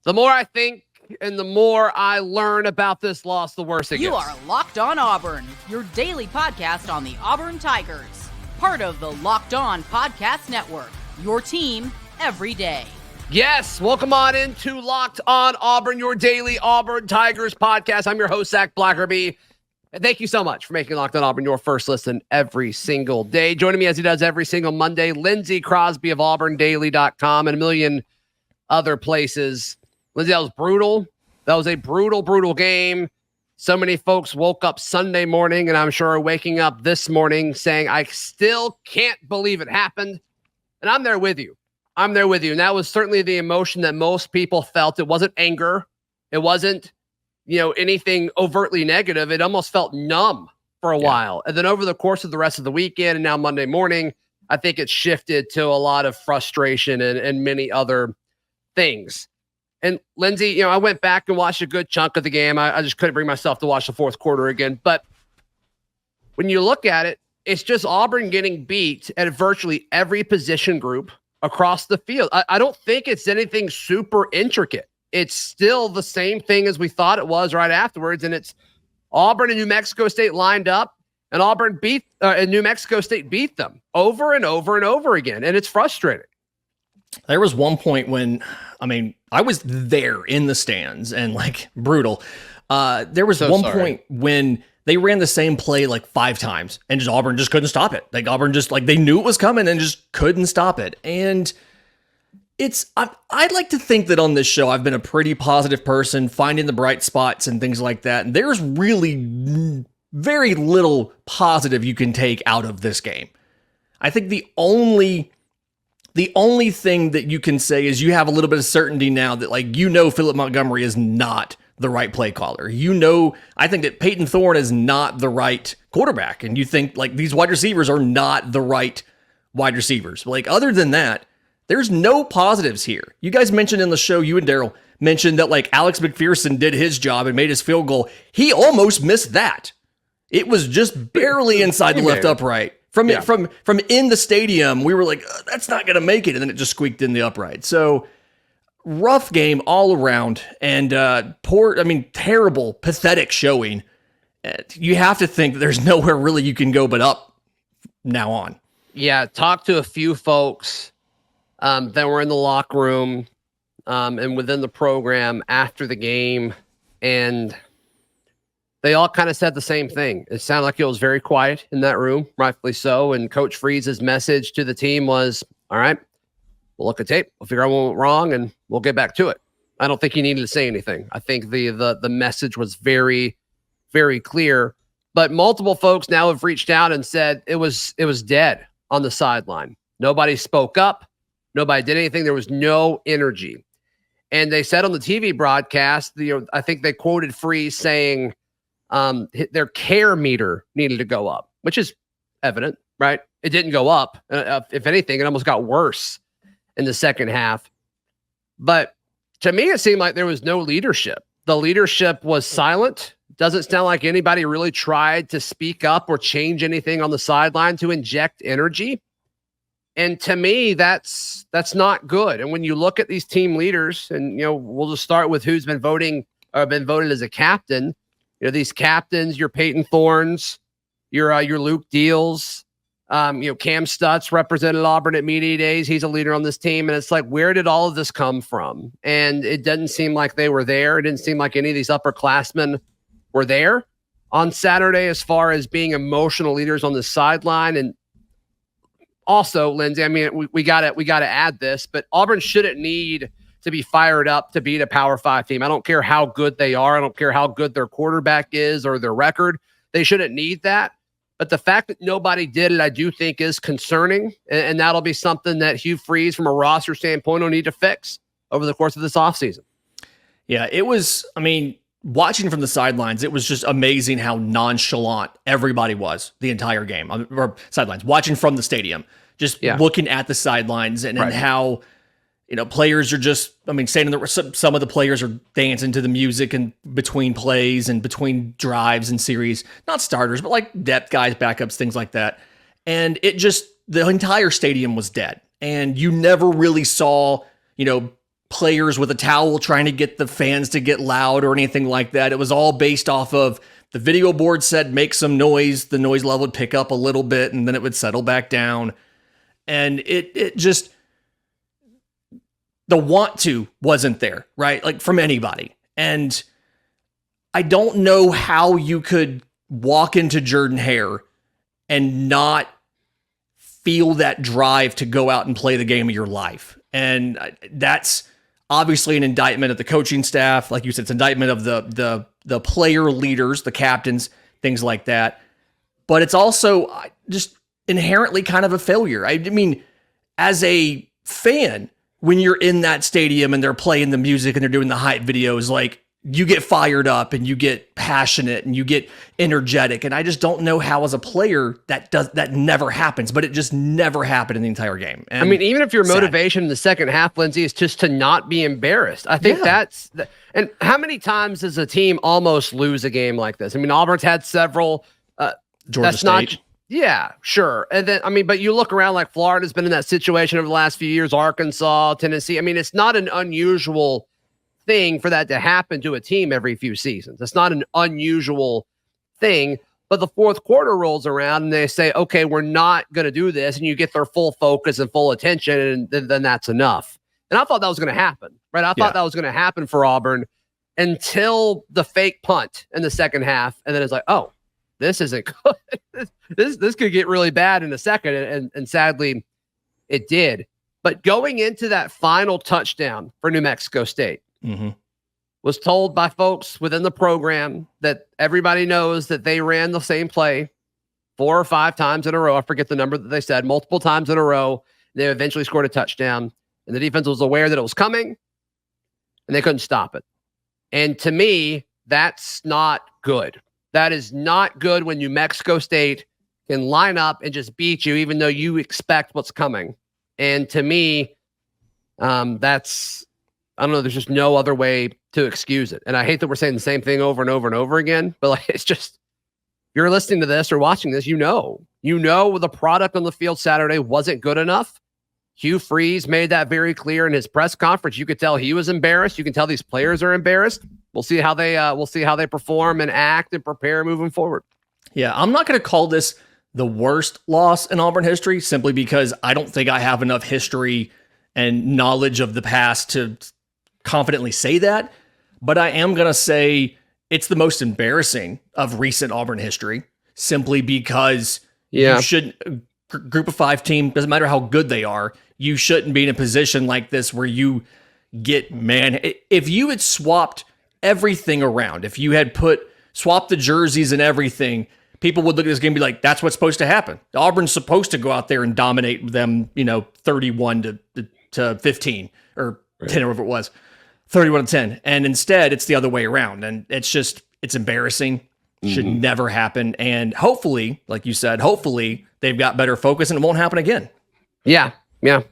The more I think and the more I learn about this loss, the worse it gets. You are Locked On Auburn, your daily podcast on the Auburn Tigers. Part of the Locked On Podcast Network, your team every day. Yes, welcome on into Locked On Auburn, your daily Auburn Tigers podcast. I'm your host, Zac Blackerby. And thank you so much for making Locked On Auburn your first listen every single day. Joining me as he does every single Monday, Lindsay Crosby of AuburnDaily.com and a million other places. Lindsay, that was brutal. That was a brutal game. So many folks woke up Sunday morning, and I'm sure are waking up this morning saying, I still can't believe it happened. And I'm there with you. And that was certainly the emotion that most people felt. It wasn't anger. It wasn't, anything overtly negative. It almost felt numb for a while. And then over the course of the rest of the weekend and now Monday morning, I think it shifted to a lot of frustration and many other things. And Lindsay, I went back and watched a good chunk of the game. I just couldn't bring myself to watch the fourth quarter again. But when you look at it, it's just Auburn getting beat at virtually every position group across the field. I don't think it's anything super intricate. It's still the same thing as we thought it was right afterwards. And it's Auburn and New Mexico State lined up, and Auburn and New Mexico State beat them over and over and over again. And it's frustrating. There was one point when, I was there in the stands and brutal. There was point when they ran the same play 5 times and Auburn just couldn't stop it. Auburn just they knew it was coming and just couldn't stop it. And I'd like to think that on this show, I've been a pretty positive person, finding the bright spots and things like that. And there's really very little positive you can take out of this game. I think the only thing that you can say is you have a little bit of certainty now that Philip Montgomery is not the right play caller. I think that Peyton Thorne is not the right quarterback. And you think these wide receivers are not the right wide receivers. Other than that, there's no positives here. You guys mentioned in the show, you and Daryl mentioned that Alex McPherson did his job and made his field goal. He almost missed that. It was just barely inside the left upright. From in the stadium, we were that's not going to make it. And then it just squeaked in the upright. So rough game all around, and terrible, pathetic showing. You have to think that there's nowhere really you can go but up now on. Yeah, talked to a few folks that were in the locker room and within the program after the game, and they all kind of said the same thing. It sounded like it was very quiet in that room, rightfully so. And Coach Freeze's message to the team was, all right, we'll look at tape. We'll figure out what went wrong, and we'll get back to it. I don't think he needed to say anything. I think the message was very, very clear. But multiple folks now have reached out and said it was dead on the sideline. Nobody spoke up. Nobody did anything. There was no energy. And they said on the TV broadcast, I think they quoted Freeze saying, their care meter needed to go up, which is evident, right? It didn't go up. If anything, it almost got worse in the second half. But to me, it seemed like there was no leadership. The leadership was silent. Doesn't sound like anybody really tried to speak up or change anything on the sideline to inject energy. And to me, that's not good. And when you look at these team leaders, and we'll just start with who's been voted as a captain. These captains, your Peyton Thorns, your Luke Deals, Cam Stutz represented Auburn at media days. He's a leader on this team. And it's where did all of this come from? And it doesn't seem like they were there. It didn't seem like any of these upperclassmen were there on Saturday as far as being emotional leaders on the sideline. And also, Lindsay, we got to add this, but Auburn shouldn't need to be fired up to beat a Power 5 team. I don't care how good they are. I don't care how good their quarterback is or their record. They shouldn't need that. But the fact that nobody did it, I do think is concerning. And that'll be something that Hugh Freeze, from a roster standpoint, will need to fix over the course of this offseason. Yeah, it was, watching from the sidelines, it was just amazing how nonchalant everybody was the entire game. Or sidelines, watching from the stadium, just looking at the sidelines and how players are just, standing there. Some of the players are dancing to the music and between plays and between drives and series, not starters, but depth guys, backups, things like that. And the entire stadium was dead. And you never really saw, players with a towel trying to get the fans to get loud or anything like that. It was all based off of the video board said make some noise. The noise level would pick up a little bit and then it would settle back down. And it just, the want to wasn't there, right? Like from anybody. And I don't know how you could walk into Jordan-Hare and not feel that drive to go out and play the game of your life. And that's obviously an indictment of the coaching staff. Like you said, it's an indictment of the player leaders, the captains, things like that. But it's also just inherently kind of a failure. I mean, as a fan, when you're in that stadium and they're playing the music and they're doing the hype videos, like you get fired up and you get passionate and you get energetic. And I just don't know how as a player that never happens, but it just never happened in the entire game. And I mean, even if your motivation in the second half, Lindsay, is just to not be embarrassed, I think and how many times does a team almost lose a game like this? I mean, Auburn's had several, Georgia State. Yeah, sure. And then, I mean, but you look around, like Florida's been in that situation over the last few years, Arkansas, Tennessee. I mean, it's not an unusual thing for that to happen to a team every few seasons. It's not an unusual thing, but the fourth quarter rolls around and they say, okay, we're not going to do this. And you get their full focus and full attention. And then that's enough. And I thought that was going to happen, right? I thought that was going to happen for Auburn until the fake punt in the second half. And then it's like, oh, this isn't good. This could get really bad in a second. And sadly it did. But going into that final touchdown for New Mexico State, was told by folks within the program that everybody knows that they ran the same play 4 or 5 times in a row. I forget the number that they said, multiple times in a row. They eventually scored a touchdown, and the defense was aware that it was coming, and they couldn't stop it. And to me, that's not good. That is not good when New Mexico State can line up and just beat you, even though you expect what's coming. And to me, that's, I don't know, there's just no other way to excuse it. And I hate that we're saying the same thing over and over and over again, but like, it's just, if you're listening to this or watching this, you know the product on the field Saturday wasn't good enough. Hugh Freeze made that very clear in his press conference. You could tell he was embarrassed. You can tell these players are embarrassed. We'll see how they perform and act and prepare moving forward. Yeah, I'm not going to call this the worst loss in Auburn history simply because I don't think I have enough history and knowledge of the past to confidently say that. But I am going to say it's the most embarrassing of recent Auburn history simply because you shouldn't, group of 5 team, doesn't matter how good they are, you shouldn't be in a position like this where you get, man, if you had swapped everything around, if you had swapped the jerseys and everything, people would look at this game and be like, that's what's supposed to happen. Auburn's supposed to go out there and dominate them, 31 to 15 or 10 or whatever it was, 31-10. And instead it's the other way around. And it's embarrassing. Should never happen. And hopefully, like you said, hopefully they've got better focus and it won't happen again. Yeah.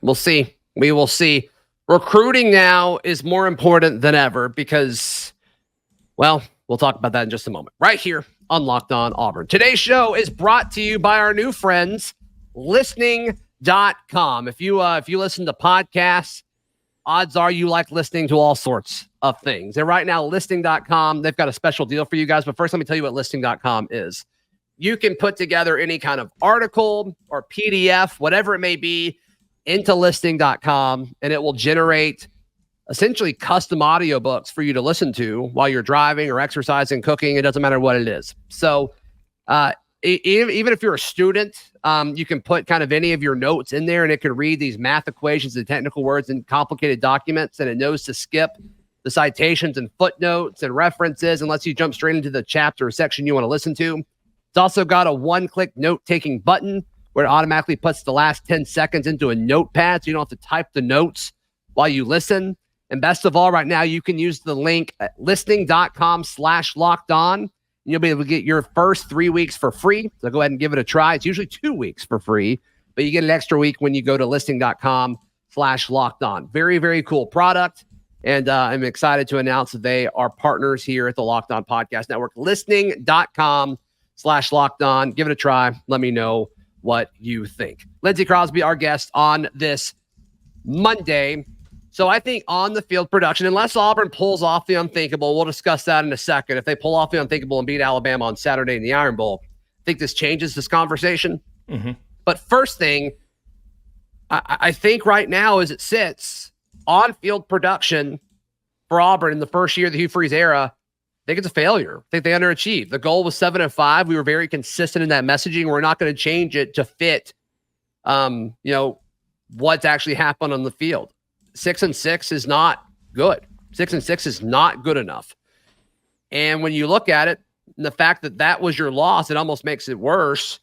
We'll see. We will see. Recruiting now is more important than ever because, well, we'll talk about that in just a moment. Right here on Locked On Auburn. Today's show is brought to you by our new friends, Listening.com. If you listen to podcasts, odds are you like listening to all sorts of things. And right now, Listening.com, they've got a special deal for you guys. But first, let me tell you what Listening.com is. You can put together any kind of article or PDF, whatever it may be, into Listening.com, and it will generate essentially custom audiobooks for you to listen to while you're driving or exercising, cooking. It doesn't matter what it is. So even if you're a student, you can put kind of any of your notes in there and it can read these math equations and technical words and complicated documents, and it knows to skip the citations and footnotes and references and lets you jump straight into the chapter or section you want to listen to. It's also got a one-click note-taking button where it automatically puts the last 10 seconds into a notepad so you don't have to type the notes while you listen. And best of all, right now, you can use the link at listening.com/lockedon. And you'll be able to get your first 3 weeks for free. So go ahead and give it a try. It's usually 2 weeks for free, but you get an extra week when you go to listening.com/lockedon. Very, very cool product. And I'm excited to announce that they are partners here at the Locked On Podcast Network. Listening.com/lockedon. Give it a try. Let me know what you think. Lindsay Crosby, our guest on this Monday. So I think on the field production, unless Auburn pulls off the unthinkable, we'll discuss that in a second. If they pull off the unthinkable and beat Alabama on Saturday in the Iron Bowl, I think this changes this conversation. Mm-hmm. But first thing, I think right now as it sits, on-field production for Auburn in the first year of the Hugh Freeze era, I think it's a failure. I think they underachieved. The goal was 7-5. We were very consistent in that messaging. We're not going to change it to fit, what's actually happened on the field. 6-6 is not good. 6-6 is not good enough. And when you look at it, and the fact that that was your loss, it almost makes it worse.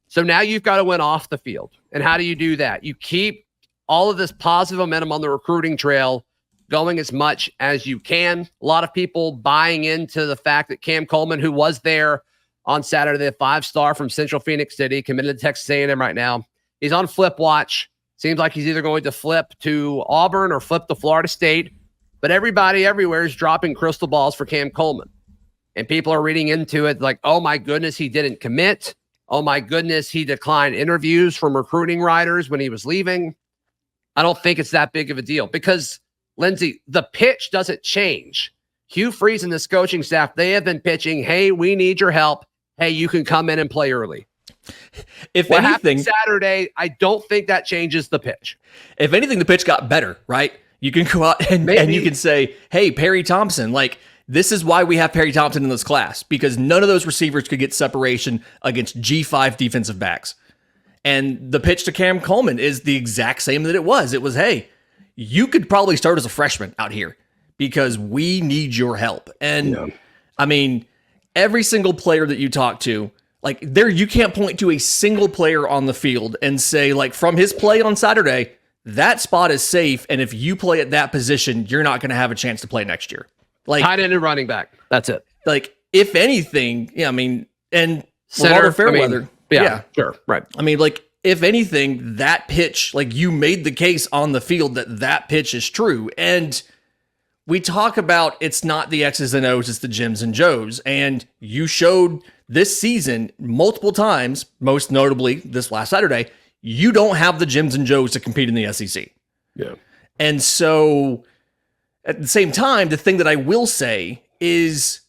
So now you've got to win off the field. And how do you do that? You keep all of this positive momentum on the recruiting trail going as much as you can. A lot of people buying into the fact that Cam Coleman, who was there on Saturday, the 5-star from Central Phoenix City, committed to Texas A&M right now, he's on flip watch. Seems like he's either going to flip to Auburn or flip to Florida State. But everybody everywhere is dropping crystal balls for Cam Coleman. And people are reading into it like, oh my goodness, he didn't commit. Oh my goodness, he declined interviews from recruiting writers when he was leaving. I don't think it's that big of a deal because, Lindsay, the pitch doesn't change. Hugh Freeze and this coaching staff, they have been pitching, hey, we need your help. Hey, you can come in and play early. If what anything, happened Saturday, I don't think that changes the pitch. If anything, the pitch got better, right? You can go out and you can say, hey, Perry Thompson, like, this is why we have Perry Thompson in this class, because none of those receivers could get separation against G5 defensive backs. And the pitch to Cam Coleman is the exact same that it was. It was, hey, you could probably start as a freshman out here because we need your help. And I mean, every single player that you talk to, like there, you can't point to a single player on the field and say, like, from his play on Saturday, that spot is safe. And if you play at that position, you're not going to have a chance to play next year. Like tight end and running back. That's it. Like, if anything, yeah, I mean, and center, Fairweather. Yeah, sure. Right. I mean, like, if anything, that pitch, like, you made the case on the field that pitch is true. And we talk about it's not the X's and O's, it's the Jims and Joes. And you showed this season multiple times, most notably this last Saturday, you don't have the Jims and Joes to compete in the SEC. Yeah. And so at the same time, the thing that I will say is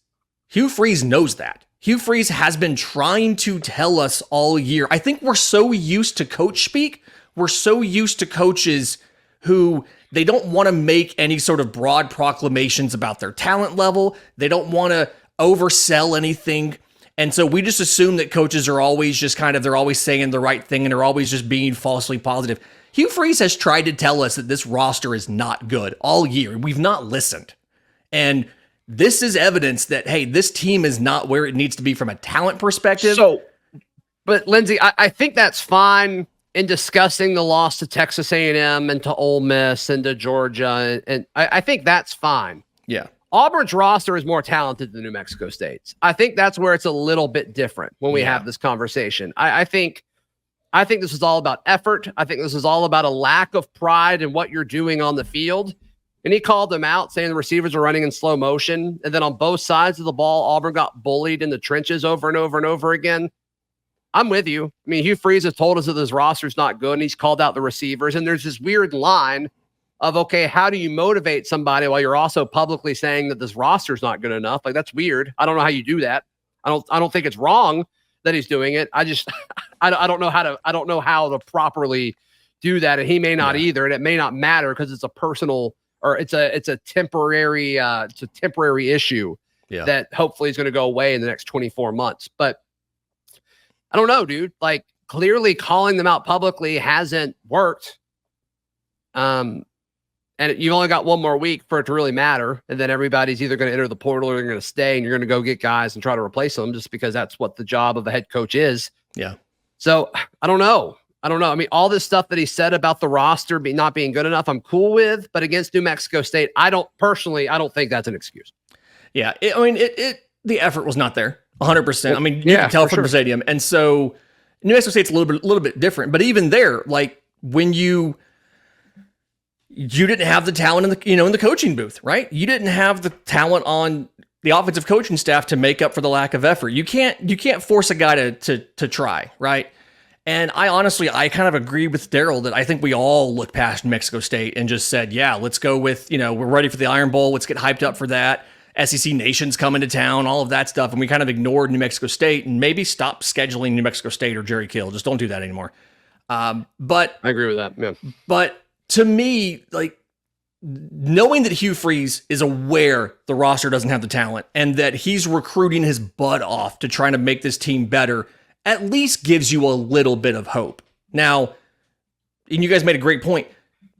Hugh Freeze knows that. Hugh Freeze has been trying to tell us all year. I think we're so used to coach speak. We're so used to coaches who they don't want to make any sort of broad proclamations about their talent level. They don't want to oversell anything. And so we just assume that coaches are always just they're always saying the right thing and they're always just being falsely positive. Hugh Freeze has tried to tell us that this roster is not good all year. We've not listened. And this is evidence that, hey, this team is not where it needs to be from a talent perspective. So, but Lindsay, I think that's fine in discussing the loss to Texas A&M and to Ole Miss and to Georgia. And I think that's fine. Yeah. Auburn's roster is more talented than New Mexico State's. I think that's where it's a little bit different when we have this conversation. I think this is all about effort. I think this is all about a lack of pride in what you're doing on the field. And he called them out, saying the receivers were running in slow motion. And then on both sides of the ball, Auburn got bullied in the trenches over and over and over again. I'm with you. I mean, Hugh Freeze has told us that this roster's not good, and he's called out the receivers. And there's this weird line of, okay, how do you motivate somebody while you're also publicly saying that this roster's not good enough? Like, that's weird. I don't know how you do that. I don't think it's wrong that he's doing it. I just, I don't know how to properly do that. And he may not either. And it may not matter because it's a personal, or it's a temporary issue that hopefully is going to go away in the next 24 months. But I don't know, dude. Like, clearly calling them out publicly hasn't worked. And you've only got one more week for it to really matter. And then everybody's either going to enter the portal or they're going to stay, and you're going to go get guys and try to replace them just because that's what the job of a head coach is. Yeah. So I don't know. I mean, all this stuff that he said about the roster not being good enough, I'm cool with. But against New Mexico State, I don't think that's an excuse. Yeah. The effort was not there 100%. I mean, you can tell from the stadium. And so New Mexico State's a little bit different. But even there, like, when you didn't have the talent in the coaching booth, right? You didn't have the talent on the offensive coaching staff to make up for the lack of effort. You can't force a guy to try, right? And I kind of agree with Daryl that I think we all looked past New Mexico State and just said, yeah, let's go with, we're ready for the Iron Bowl. Let's get hyped up for that. SEC Nation's coming to town, all of that stuff. And we kind of ignored New Mexico State and maybe stop scheduling New Mexico State or Jerry Kill. Just don't do that anymore. But I agree with that. Yeah. But to me, like, knowing that Hugh Freeze is aware the roster doesn't have the talent and that he's recruiting his butt off to try to make this team better at least gives you a little bit of hope. Now, and you guys made a great point.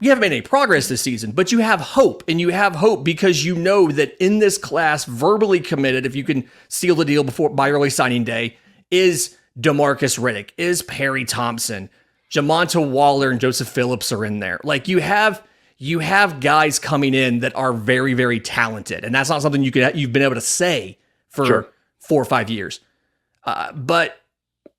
You haven't made any progress this season, but you have hope, and you have hope because you know that in this class, verbally committed, if you can seal the deal by early signing day, is DeMarcus Riddick, is Perry Thompson, Jamonta Waller and Joseph Phillips are in there. Like you have guys coming in that are very, very talented, and that's not something you've been able to say for 4 or 5 years. But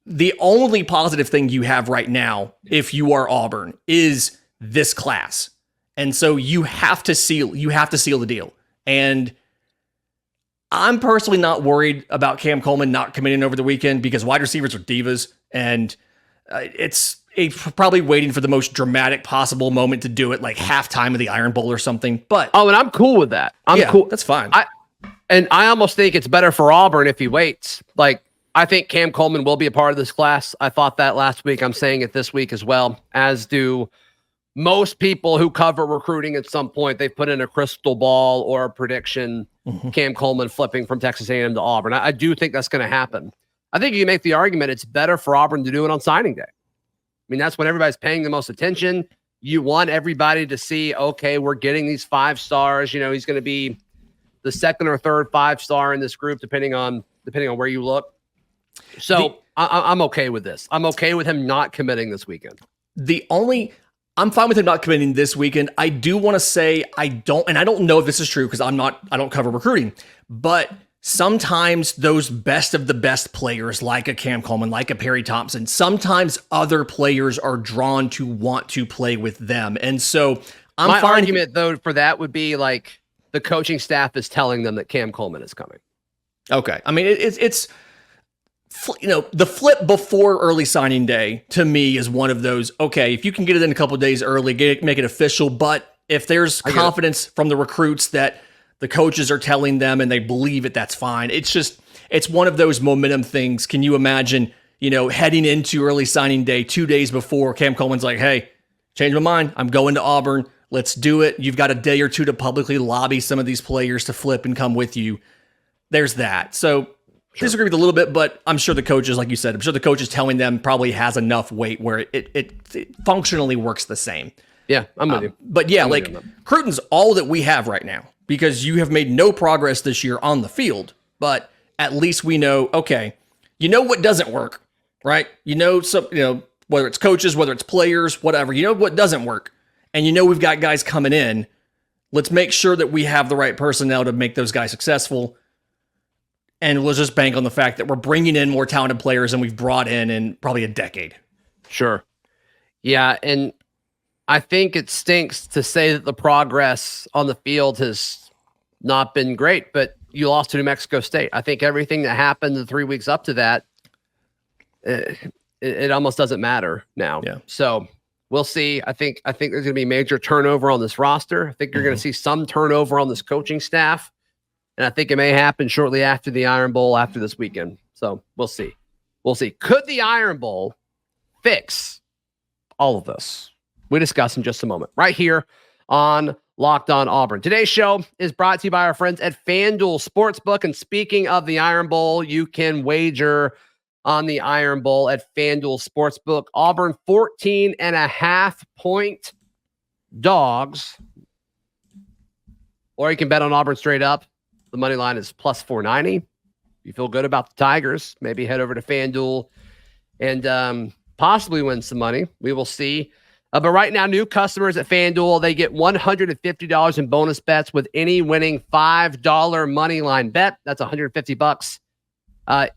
the only positive thing you have right now, if you are Auburn, is this class. And so you have to seal the deal. And I'm personally not worried about Cam Coleman not committing over the weekend because wide receivers are divas. And it's probably waiting for the most dramatic possible moment to do it, like halftime of the Iron Bowl or something. But and I'm cool with that. I'm cool. That's fine. I almost think it's better for Auburn if he waits. Like, I think Cam Coleman will be a part of this class. I thought that last week. I'm saying it this week as well, as do most people who cover recruiting at some point. They've put in a crystal ball or a prediction, Cam Coleman flipping from Texas A&M to Auburn. I do think that's going to happen. I think you can make the argument it's better for Auburn to do it on signing day. I mean, that's when everybody's paying the most attention. You want everybody to see, okay, we're getting these 5 stars. He's going to be the second or third 5-star in this group, depending on where you look. So I'm okay with this. I'm okay with him not committing this weekend. I'm fine with him not committing this weekend. I do want to say I don't know if this is true because I don't cover recruiting, but sometimes those best of the best players like a Cam Coleman, like a Perry Thompson, sometimes other players are drawn to want to play with them. And so my argument though for that would be like the coaching staff is telling them that Cam Coleman is coming. Okay. I mean, it's the flip before early signing day to me is one of those, okay, if you can get it in a couple of days early, make it official. But if there's confidence from the recruits that the coaches are telling them and they believe it, that's fine. It's one of those momentum things. Can you imagine, heading into early signing day 2 days before Cam Coleman's like, hey, change my mind. I'm going to Auburn. Let's do it. You've got a day or two to publicly lobby some of these players to flip and come with you. There's that. So disagree with a little bit, but I'm sure the coaches, like you said, the coaches telling them probably has enough weight where it functionally works the same. Yeah, I'm with you. But yeah, Cruton's all that we have right now because you have made no progress this year on the field, but at least we know, okay, what doesn't work, right? Whether it's coaches, whether it's players, whatever, what doesn't work. And we've got guys coming in. Let's make sure that we have the right personnel to make those guys successful. And we'll just bank on the fact that we're bringing in more talented players than we've brought in probably a decade. Sure. Yeah, and I think it stinks to say that the progress on the field has not been great, but you lost to New Mexico State. I think everything that happened the 3 weeks up to that, it almost doesn't matter now. Yeah. So we'll see. I think there's going to be major turnover on this roster. I think you're going to see some turnover on this coaching staff. And I think it may happen shortly after the Iron Bowl after this weekend. So we'll see. Could the Iron Bowl fix all of this? We discuss in just a moment right here on Locked On Auburn. Today's show is brought to you by our friends at FanDuel Sportsbook. And speaking of the Iron Bowl, you can wager on the Iron Bowl at FanDuel Sportsbook. Auburn 14.5-point dogs. Or you can bet on Auburn straight up. The money line is plus 490. If you feel good about the Tigers, maybe head over to FanDuel and possibly win some money. We will see. But right now, new customers at FanDuel, they get $150 in bonus bets with any winning $5 money line bet. That's $150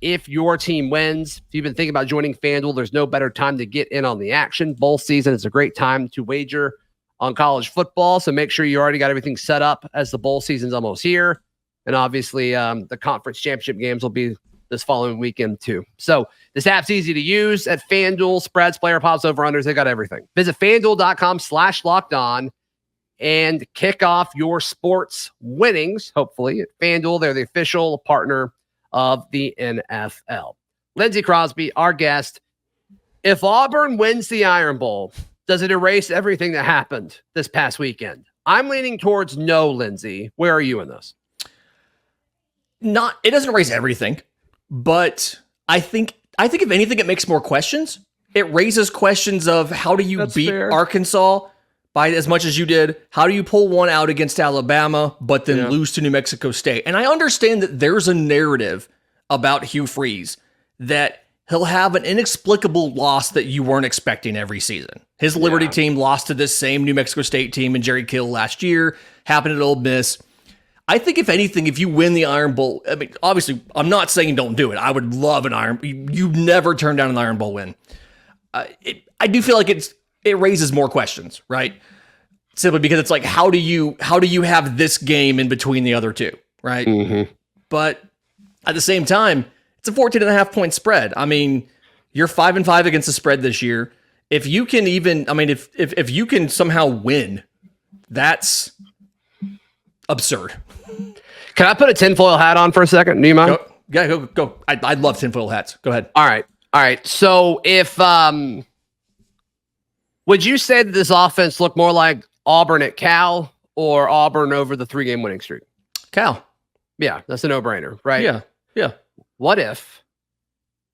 if your team wins. If you've been thinking about joining FanDuel, there's no better time to get in on the action. Bowl season is a great time to wager on college football, so make sure you already got everything set up as the bowl season's almost here. And obviously, the conference championship games will be this following weekend too. So this app's easy to use at FanDuel, spreads, player props, over-unders. They got everything. Visit FanDuel.com/lockedon and kick off your sports winnings, hopefully, at FanDuel. They're the official partner of the NFL. Lindsay Crosby, our guest. If Auburn wins the Iron Bowl, does it erase everything that happened this past weekend? I'm leaning towards no, Lindsay. Where are you in this? It doesn't erase everything, but I think if anything, it makes more questions. It raises questions of how do you beat Arkansas by as much as you did? How do you pull one out against Alabama, but then lose to New Mexico State? And I understand that there's a narrative about Hugh Freeze that he'll have an inexplicable loss that you weren't expecting every season. His Liberty team lost to this same New Mexico State team in Jerry Kill last year, happened at Ole Miss. I think if anything, if you win the Iron Bowl, I mean, obviously, I'm not saying don't do it. I would love an Iron. You never turn down an Iron Bowl win. I do feel like it raises more questions, right? Simply because it's like, how do you have this game in between the other two, right? Mm-hmm. But at the same time, it's a 14.5 point spread. I mean, you're 5-5 against the spread this year. If you can if you can somehow win, that's absurd. Can I put a tinfoil hat on for a second? Do you mind? Go. I love tinfoil hats. Go ahead. All right. So if would you say that this offense looked more like Auburn at Cal or Auburn over the 3-game winning streak? Cal. Yeah, that's a no-brainer, right? Yeah. What if,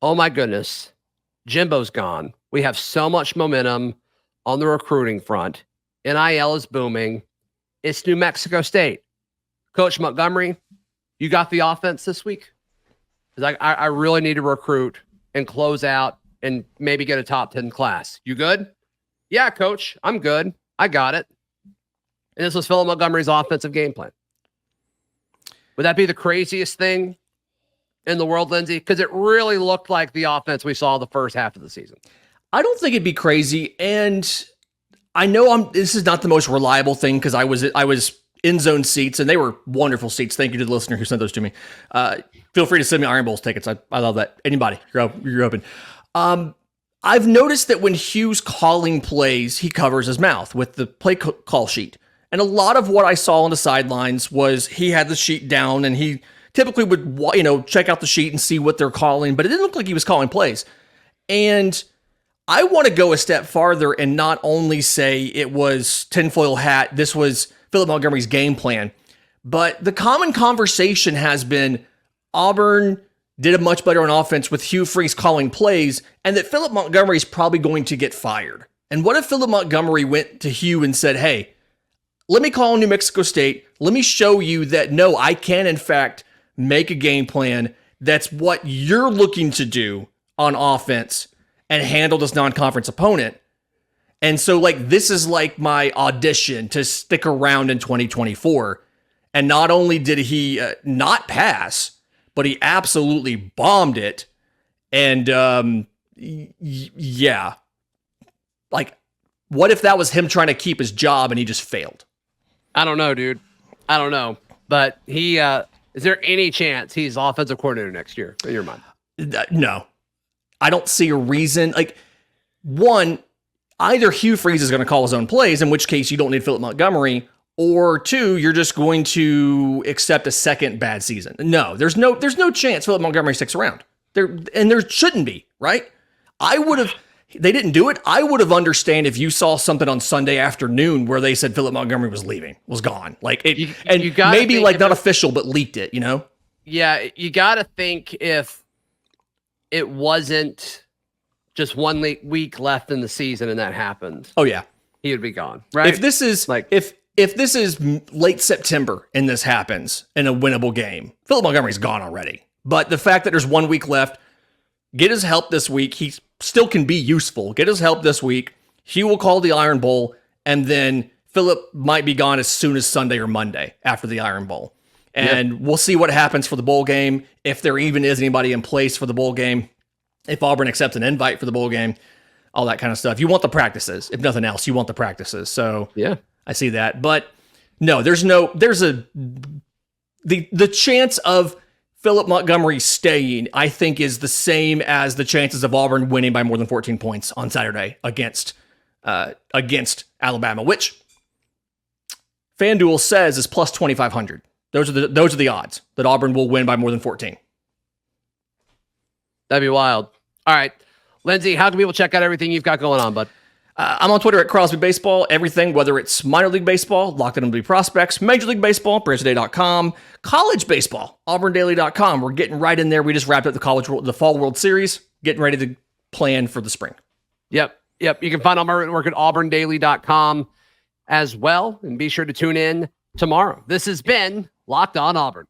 oh my goodness, Jimbo's gone. We have so much momentum on the recruiting front. NIL is booming. It's New Mexico State. Coach Montgomery, you got the offense this week? Because I really need to recruit and close out and maybe get a top 10 class. You good? Yeah, coach, I'm good. I got it. And this was Philip Montgomery's offensive game plan. Would that be the craziest thing in the world, Lindsay? Because it really looked like the offense we saw the first half of the season. I don't think it'd be crazy. And I know this is not the most reliable thing because I was in zone seats and they were wonderful seats. Thank you to the listener who sent those to me. Feel free to send me Iron Bowls tickets. I love that. Anybody, you're open. I've noticed that when Hugh's calling plays, he covers his mouth with the play call sheet. And a lot of what I saw on the sidelines was he had the sheet down and he typically would, check out the sheet and see what they're calling, but it didn't look like he was calling plays. And I want to go a step farther and not only say it was tinfoil hat, this was Philip Montgomery's game plan, but the common conversation has been Auburn did a much better on offense with Hugh Freeze calling plays, and that Philip Montgomery is probably going to get fired. And what if Philip Montgomery went to Hugh and said, hey, let me call New Mexico State. Let me show you that, no, I can, in fact, make a game plan that's what you're looking to do on offense and handle this non-conference opponent. And so, this is like my audition to stick around in 2024. And not only did he not pass, but he absolutely bombed it. And yeah, what if that was him trying to keep his job and he just failed? I don't know, dude. I don't know. But he, is there any chance he's offensive coordinator next year in your mind? No. I don't see a reason. One, either Hugh Freeze is going to call his own plays, in which case you don't need Philip Montgomery, or two, you're just going to accept a second bad season. No, there's no chance Philip Montgomery sticks around. There shouldn't be, right? They didn't do it. I would have understand if you saw something on Sunday afternoon where they said Philip Montgomery was leaving, was gone. Maybe not official, but leaked it, Yeah, you got to think if it wasn't just 1 week left in the season and that happened. Oh yeah, he would be gone, right? If this is if this is late September and this happens in a winnable game, Philip Montgomery's gone already. But the fact that there's 1 week left, get his help this week. He still can be useful. Get his help this week. He will call the Iron Bowl, and then Philip might be gone as soon as Sunday or Monday after the Iron Bowl. And we'll see what happens for the bowl game, if there even is anybody in place for the bowl game, if Auburn accepts an invite for the bowl game, all that kind of stuff. You want the practices. If nothing else, you want the practices. So yeah, I see that. But no, the chance of Philip Montgomery staying, I think, is the same as the chances of Auburn winning by more than 14 points on Saturday against Alabama, which FanDuel says is plus 2,500. Those are the odds that Auburn will win by more than 14. That'd be wild. All right, Lindsay, how can people check out everything you've got going on, bud? I'm on Twitter at Crosby Baseball. Everything, whether it's minor league baseball, Locked On MLB Prospects, Major League Baseball, BearsToday.com, college baseball, AuburnDaily.com. We're getting right in there. We just wrapped up the Fall World Series, getting ready to plan for the spring. Yep. You can find all my written work at AuburnDaily.com as well, and be sure to tune in tomorrow. This has been Locked On Auburn.